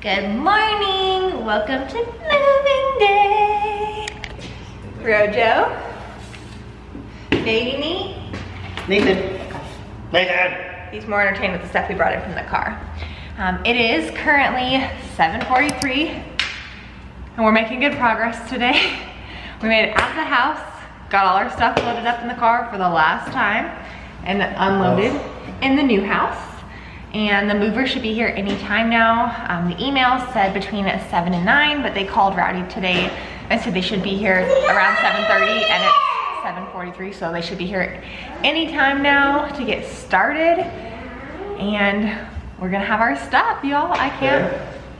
Good morning. Welcome to moving day. Rojo. Baby Nathan. He's more entertained with the stuff we brought in from the car. It is currently 7:43 and we're making good progress today. We made it out of the house, got all our stuff loaded up in the car for the last time and unloaded in the new house. And the mover should be here anytime now. The email said between 7 and 9, but they called Rowdy today and said they should be here around 7:30 and it's 7:43, so they should be here anytime now to get started. And we're gonna have our stuff, y'all. I can't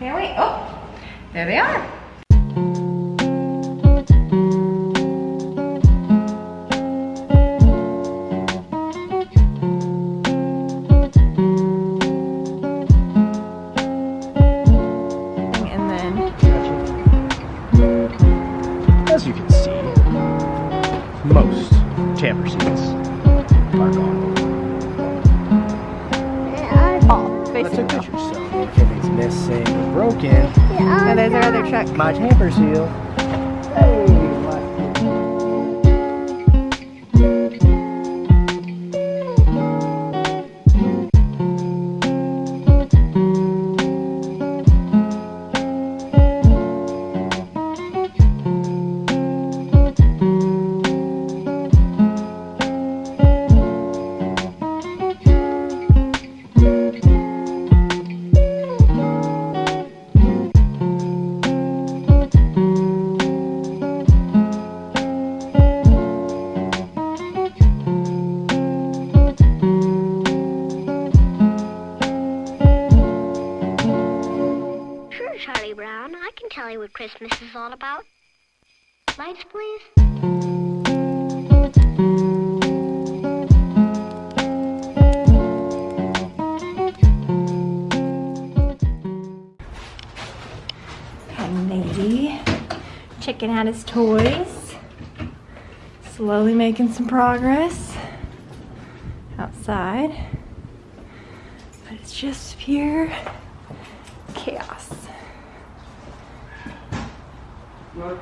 wait. Oh, there they are. As you can see, most camper seats are gone. I took pictures, so if anything's missing or broken, Oh, there's our other truck. my camper seal. Hey, Charlie Brown, I can tell you what Christmas is all about. Lights, please. And Nady checking out his toys. Slowly making some progress outside. But it's just pure chaos. All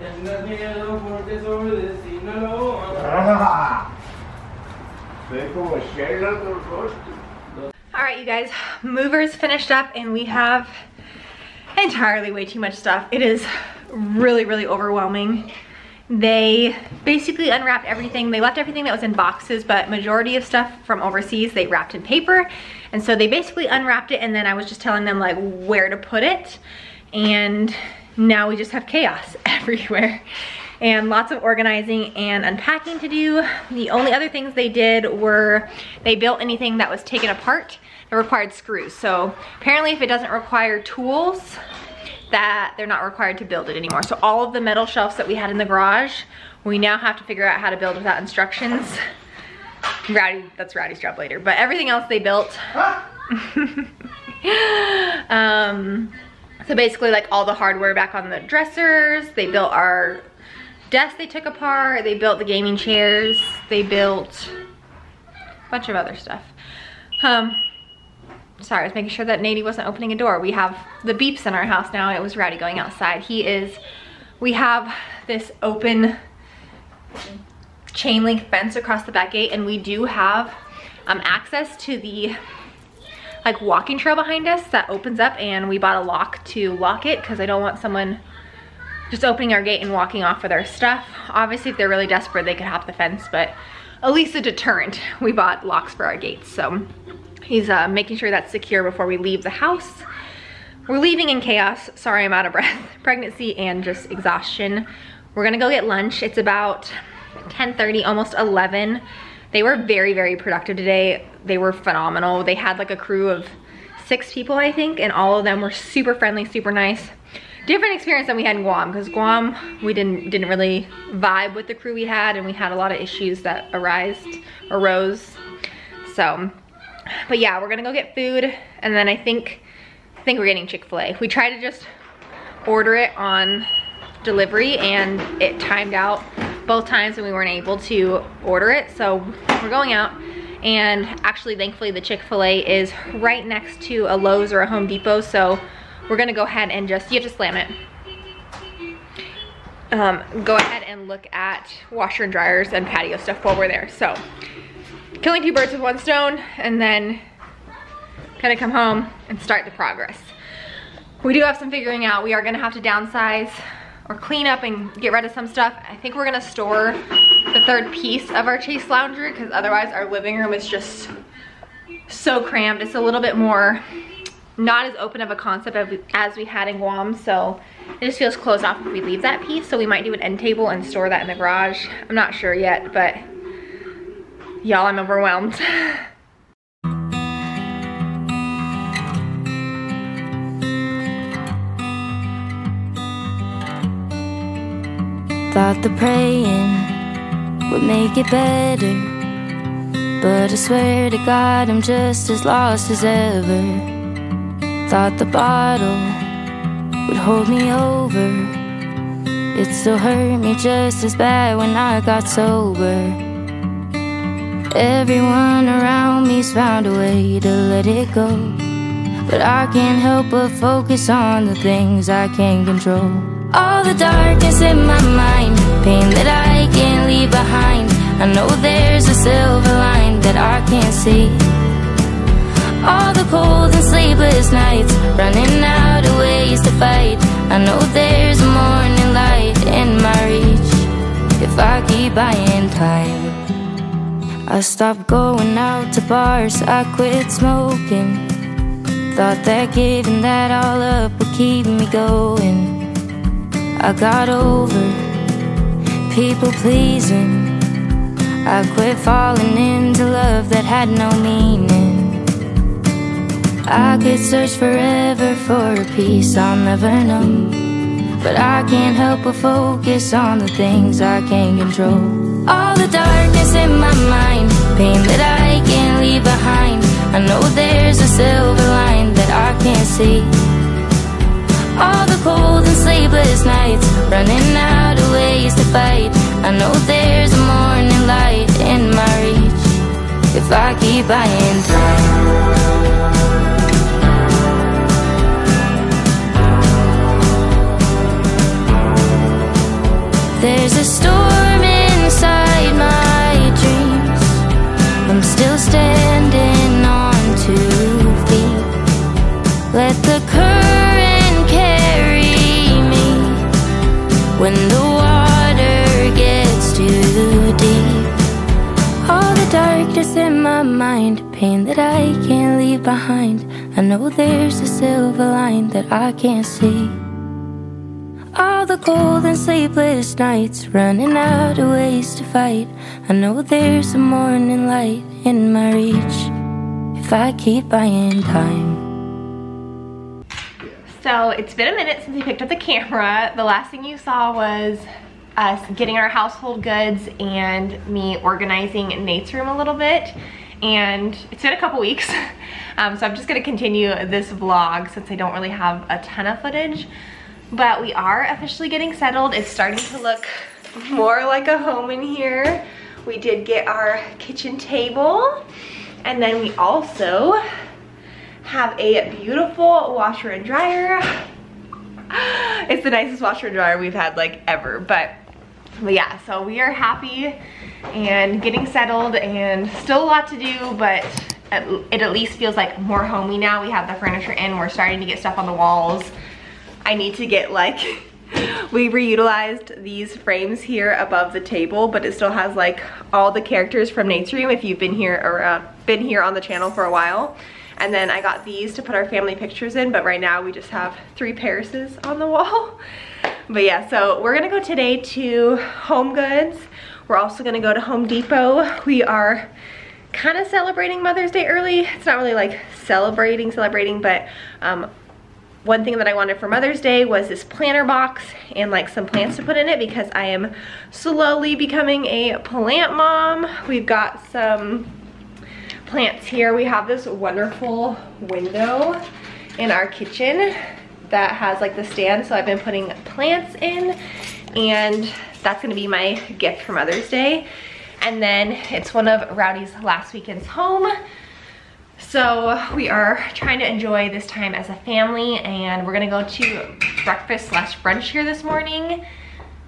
right, you guys, movers finished up and we have entirely way too much stuff. It is really, really overwhelming. They basically unwrapped everything. They left everything that was in boxes, but majority of stuff from overseas they wrapped in paper. And so they basically unwrapped it and then I was just telling them like where to put it. And now we just have chaos everywhere and lots of organizing and unpacking to do. The only other things they did were they built anything that was taken apart that required screws. So apparently if it doesn't require tools, that they're not required to build it anymore. So all of the metal shelves that we had in the garage, we now have to figure out how to build without instructions. That's Rowdy's job later, but everything else they built. So basically like all the hardware back on the dressers, they built our desk they took apart, they built the gaming chairs, they built a bunch of other stuff. Sorry, I was making sure that Nady wasn't opening a door. We have the beeps in our house now and it was Rowdy going outside. We have this open chain link fence across the back gate and we do have access to the like walking trail behind us that opens up, and we bought a lock to lock it because I don't want someone just opening our gate and walking off with our stuff. Obviously if they're really desperate they could hop the fence, but at least a deterrent. We bought locks for our gates, so he's making sure that's secure before we leave the house. We're leaving in chaos. Sorry, I'm out of breath. Pregnancy and just exhaustion. We're gonna go get lunch. It's about 10:30, almost 11. They were very, very productive today. They were phenomenal. They had like a crew of 6 people, I think, and all of them were super friendly, super nice. Different experience than we had in Guam, because Guam, we didn't really vibe with the crew we had, and we had a lot of issues that arose. So, but yeah, we're gonna go get food, and then I think we're getting Chick-fil-A. We tried to just order it on delivery, and it timed out both times and we weren't able to order it, so we're going out. And actually, thankfully, the Chick-fil-A is right next to a Lowe's or a Home Depot, so we're gonna go ahead and just, you have to slam it. Go ahead and look at washer and dryers and patio stuff while we're there. So, killing 2 birds with 1 stone, and then gonna come home and start the progress. We do have some figuring out. We are gonna have to downsize or clean up and get rid of some stuff. I think we're gonna store the 3rd piece of our Chase lounger, because otherwise our living room is just so crammed. It's a little bit more, not as open of a concept as we had in Guam, so it just feels closed off if we leave that piece. So we might do an end table and store that in the garage. I'm not sure yet, but y'all, I'm overwhelmed. Thought the praying would make it better, but I swear to God I'm just as lost as ever. Thought the bottle would hold me over. It still hurt me just as bad when I got sober. Everyone around me's found a way to let it go, but I can't help but focus on the things I can't control. All the darkness in my mind, pain that I can't leave behind. I know there's a silver line that I can't see. All the cold and sleepless nights, running out of ways to fight. I know there's a morning light in my reach if I keep buying time. I stopped going out to bars, I quit smoking. Thought that giving that all up would keep me going. I got over people pleasing. I quit falling into love that had no meaning. I could search forever for a peace I'll never know, but I can't help but focus on the things I can't control. All the darkness in my mind, pain that I can't leave behind. I know there's a silver line that I can't see. All the cold and sleepless nights, running out of ways to fight. I know there's a morning light in my reach if I keep buying time. There's a storm inside my dreams. I'm still standing on 2 feet. Let the current carry me when the water gets too deep. All the darkness in my mind, pain that I can't leave behind. I know there's a silver line that I can't see. All the cold and sleepless nights, running out of ways to fight. I know there's a morning light in my reach if I keep buying time. So it's been a minute since we picked up the camera. The last thing you saw was us getting our household goods and me organizing Nate's room a little bit. And it's been a couple weeks. So I'm just gonna continue this vlog since I don't really have a ton of footage. But we are officially getting settled. It's starting to look more like a home in here. We did get our kitchen table, and then we also have a beautiful washer and dryer. It's the nicest washer and dryer we've had like ever, but yeah, so we are happy and getting settled, and still a lot to do, but it at least feels like more homey now. We have the furniture in, we're starting to get stuff on the walls. I need to get like, we reutilized these frames here above the table, but it still has like all the characters from Nate's room if you've been here or been here on the channel for a while. And then I got these to put our family pictures in, but right now we just have 3 Parises on the wall. But yeah, so we're gonna go today to Home Goods. We're also gonna go to Home Depot. We are kind of celebrating Mother's Day early. It's not really like celebrating, but one thing that I wanted for Mother's Day was this planter box and like some plants to put in it, because I am slowly becoming a plant mom. We've got some plants here. We have this wonderful window in our kitchen that has like the stand, so I've been putting plants in, and that's gonna be my gift for Mother's Day. And then it's one of Rowdy's last weekend's home. So we are trying to enjoy this time as a family, and we're gonna go to breakfast / brunch here this morning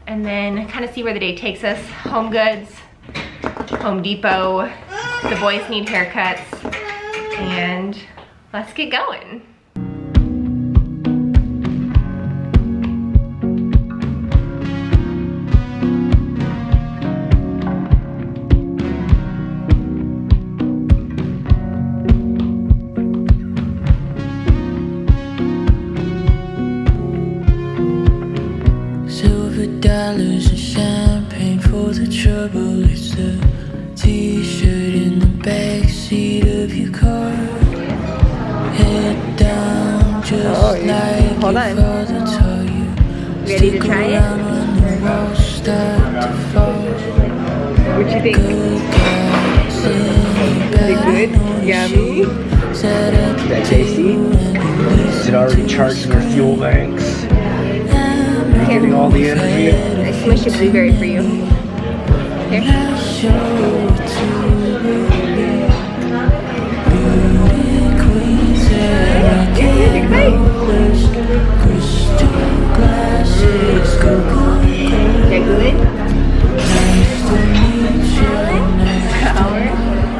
and then kind of see where the day takes us. Home Goods, Home Depot, the boys need haircuts, and let's get going. $dollars and champagne for the trouble. It's the t-shirt in the backseat of your car. Head down, just like your father taught you. Ready to try it? What do you think? Is it good? Yummy? Is that tasty? Is it already charging your fuel banks? Getting all the energy. I smushed a blueberry for you. Here.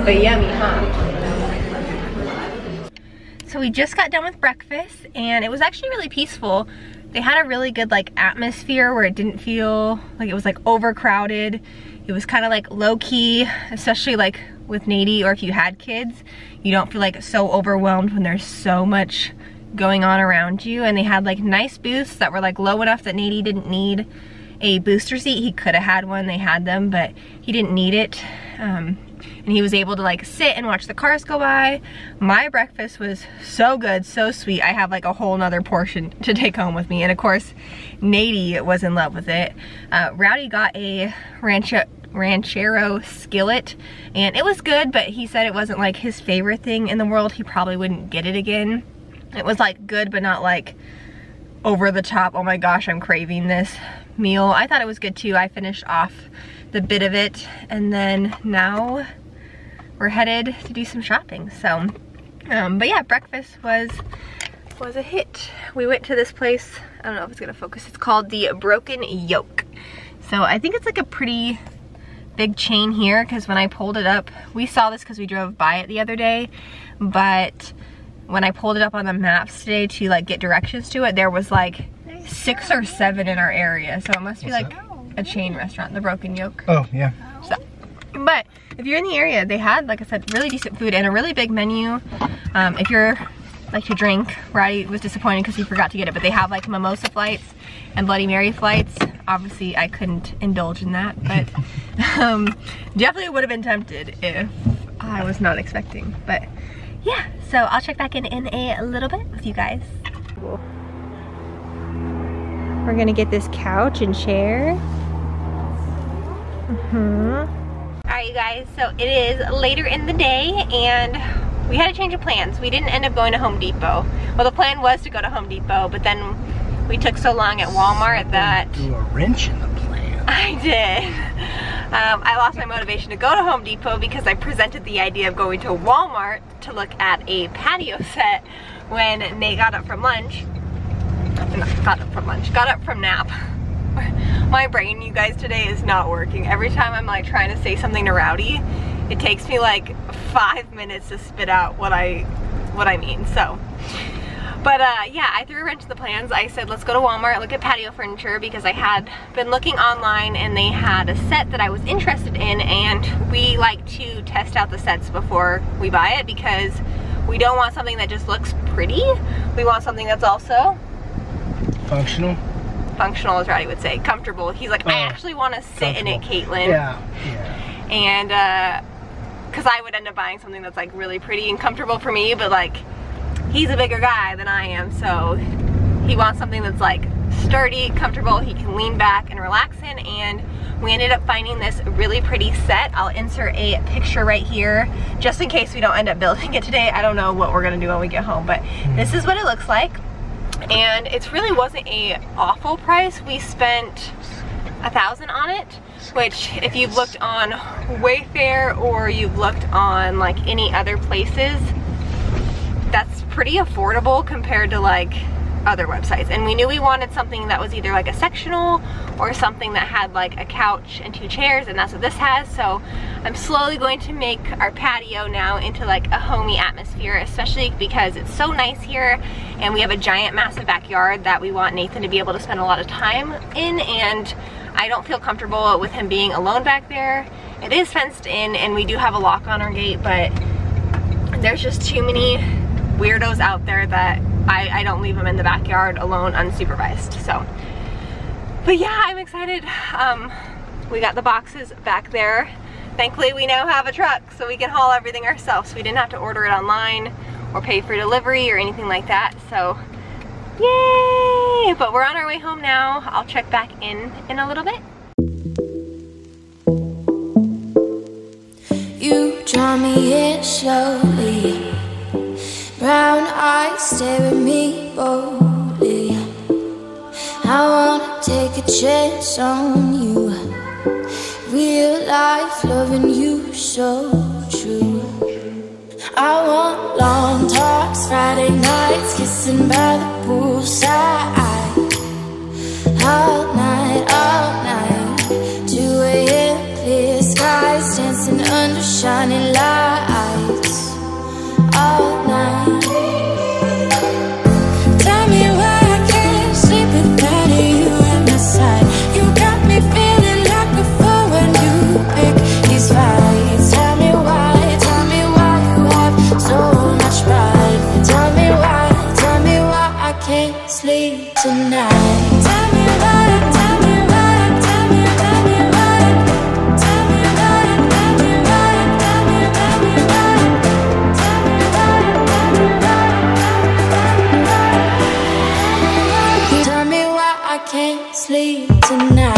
But yummy, huh? So we just got done with breakfast, and it was actually really peaceful. They had a really good like atmosphere where it didn't feel like it was like overcrowded. It was kind of like low-key, especially like with Nady, or if you had kids, you don't feel like so overwhelmed when there's so much going on around you. And they had like nice booths that were like low enough that Nady didn't need a booster seat. He could have had one, they had them, but he didn't need it. And he was able to like sit and watch the cars go by. My breakfast was so good, so sweet. I have like a whole nother portion to take home with me. And of course, Nady was in love with it. Rowdy got a ranchero skillet, and it was good, but he said it wasn't like his favorite thing in the world. He probably wouldn't get it again. It was like good, but not like over the top, oh my gosh, I'm craving this meal. I thought it was good too. I finished off the bit of it, and then now we're headed to do some shopping. So but yeah, breakfast was a hit. We went to this place, I don't know if it's gonna focus, it's called the Broken Yolk. So I think it's like a pretty big chain here, because when I pulled it up, we saw this because we drove by it the other day, but when I pulled it up on the maps today to like get directions to it, there was like 6 or 7 in our area. So it must be like a chain restaurant, the Broken Yolk. Oh, yeah. So, but if you're in the area, they had, like I said, really decent food and a really big menu. If you're like to drink, Roddy was disappointed because he forgot to get it, but they have like mimosa flights and Bloody Mary flights. Obviously, I couldn't indulge in that, but definitely would have been tempted if I was not expecting. But yeah, so I'll check back in a little bit with you guys. We're gonna get this couch and chair. Alright you guys, so it is later in the day and we had a change of plans. We didn't end up going to Home Depot. Well, the plan was to go to Home Depot, but then we took so long at Walmart that... Threw a wrench in the plan. I did. I lost my motivation to go to Home Depot because I presented the idea of going to Walmart to look at a patio set when Nate got up from lunch. Got up from nap. My brain, you guys, today is not working. Every time I'm like trying to say something to Rowdy, it takes me like 5 minutes to spit out what I mean. So, but yeah, I threw a wrench in the plans. I said, let's go to Walmart, look at patio furniture, because I had been looking online and they had a set that I was interested in, and we like to test out the sets before we buy it because we don't want something that just looks pretty. We want something that's also functional. Functional, as Rowdy would say. Comfortable. He's like, I actually want to sit in it, Caitlin. Yeah. And because I would end up buying something that's like really pretty and comfortable for me, but like he's a bigger guy than I am, so he wants something that's like sturdy, comfortable, he can lean back and relax in. And we ended up finding this really pretty set. I'll insert a picture right here just in case we don't end up building it today. I don't know what we're gonna do when we get home, but this is what it looks like. And it really wasn't a awful price. We spent $1,000 on it, which if you've looked on Wayfair or you've looked on like any other places, that's pretty affordable compared to like other websites. And we knew we wanted something that was either like a sectional or something that had like a couch and 2 chairs, and that's what this has. So I'm slowly going to make our patio now into like a homey atmosphere, especially because it's so nice here and we have a giant massive backyard that we want Nathan to be able to spend a lot of time in, and I don't feel comfortable with him being alone back there. It is fenced in and we do have a lock on our gate, but there's just too many weirdos out there that I don't leave them in the backyard alone unsupervised. So, but yeah, I'm excited. We got the boxes back there. Thankfully we now have a truck so we can haul everything ourselves. We didn't have to order it online or pay for delivery or anything like that. So yay! But we're on our way home now. I'll check back in a little bit. You draw me in slowly, brown eyes stare at me boldly. I wanna take a chance on you, real life loving you so true. I want long talks, Friday nights, kissing by the poolside, all night, 2 a.m. clear skies, dancing under shining lights, all night. Tell me why I can't sleep without you at my side. You got me feeling like a fool when you pick these fights. Tell me why you have so much pride. Tell me why I can't sleep tonight. Tell me why. Can't sleep tonight.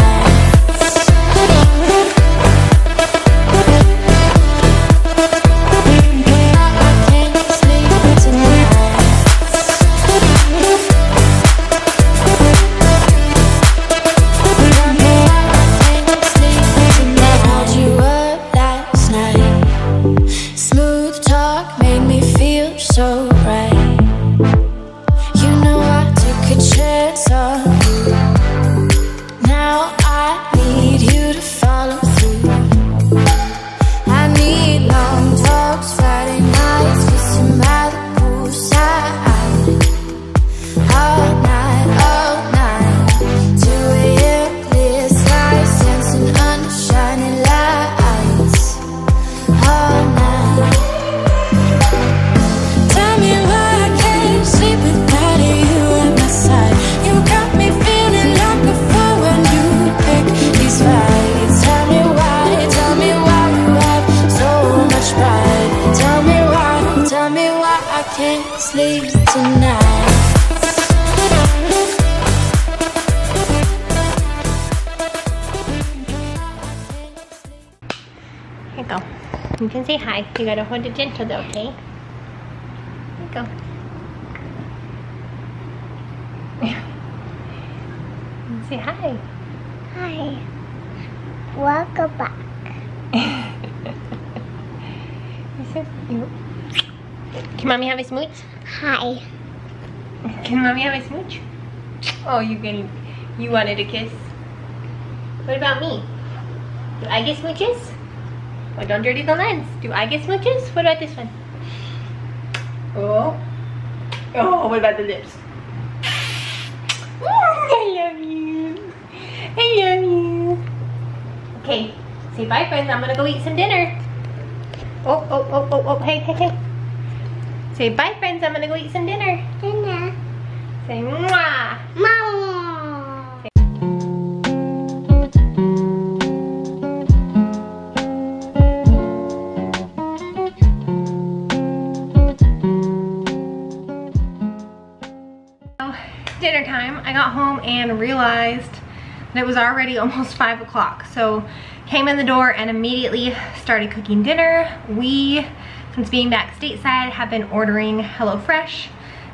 Sleep tonight. Here you go. You can say hi. You gotta hold it gentle though, okay? Here you go. Say hi. Hi. Welcome back. You're so cute. Can mommy have a smooch? Hi. Can mommy have a smooch? Oh, you wanted a kiss? What about me? Do I get smooches? Oh, don't dirty the lens. Do I get smooches? What about this one? Oh. Oh, what about the lips? I love you. I love you. Okay, say bye friends. I'm gonna go eat some dinner. Oh, hey. Say bye friends, I'm gonna go eat some dinner. Dinner. Say mwah. Mama. Dinner time. I got home and realized that it was already almost 5 o'clock. So came in the door and immediately started cooking dinner. We, since being back stateside, have been ordering HelloFresh.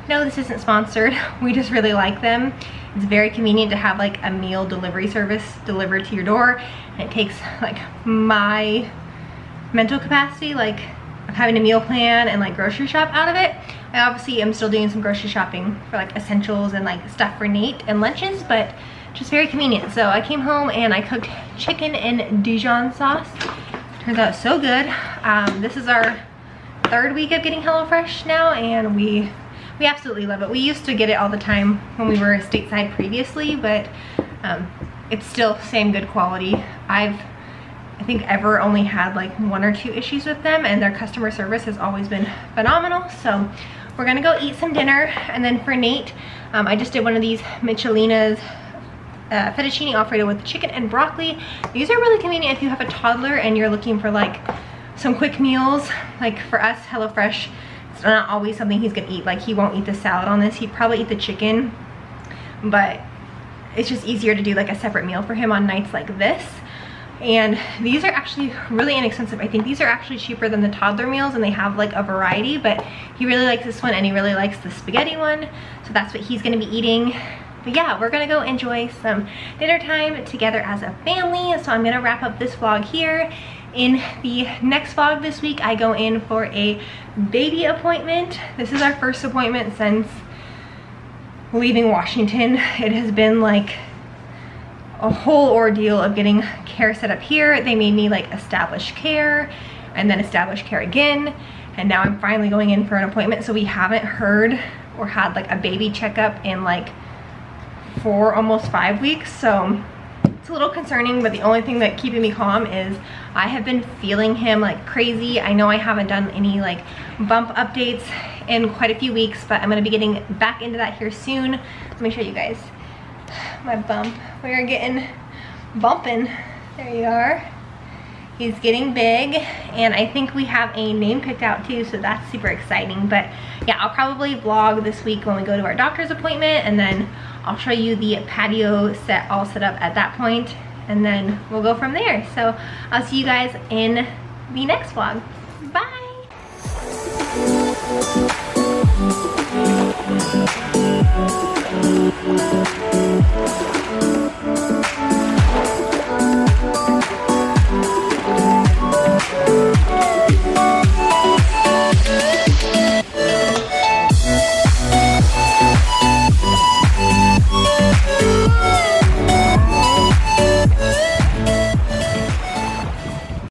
No, this isn't sponsored. We just really like them. It's very convenient to have like a meal delivery service delivered to your door. And it takes like my mental capacity, like of having a meal plan and like grocery shop out of it. I obviously am still doing some grocery shopping for like essentials and like stuff for Nate and lunches, but just very convenient. So I came home and I cooked chicken in Dijon sauce. Turns out so good. This is our 3rd week of getting HelloFresh now, and we absolutely love it. We used to get it all the time when we were stateside previously, but it's still same good quality. I think ever only had like 1 or 2 issues with them, and their customer service has always been phenomenal. So we're gonna go eat some dinner, and then for Nate, I just did one of these Michelina's fettuccine alfredo with chicken and broccoli. These are really convenient if you have a toddler and you're looking for like some quick meals. Like for us, HelloFresh, it's not always something he's gonna eat. Like he won't eat the salad on this. He'd probably eat the chicken, but it's just easier to do like a separate meal for him on nights like this. And these are actually really inexpensive. I think these are actually cheaper than the toddler meals, and they have like a variety, but he really likes this one and he really likes the spaghetti one. So that's what he's gonna be eating. But yeah, we're gonna go enjoy some dinner time together as a family. So I'm gonna wrap up this vlog here. In the next vlog this week, I go in for a baby appointment. This is our first appointment since leaving Washington. It has been like a whole ordeal of getting care set up here. They made me like establish care and then establish care again. And now I'm finally going in for an appointment. So we haven't heard or had like a baby checkup in like 4, almost 5 weeks. So it's a little concerning, but the only thing that keeping me calm is I have been feeling him like crazy. I know I haven't done any like bump updates in quite a few weeks, but I'm gonna be getting back into that here soon. Let me show you guys my bump. We are getting bumping. There you are. He's getting big, and I think we have a name picked out too, so that's super exciting. But yeah, I'll probably vlog this week when we go to our doctor's appointment, and then I'll show you the patio set all set up at that point, and then we'll go from there. So I'll see you guys in the next vlog. Bye.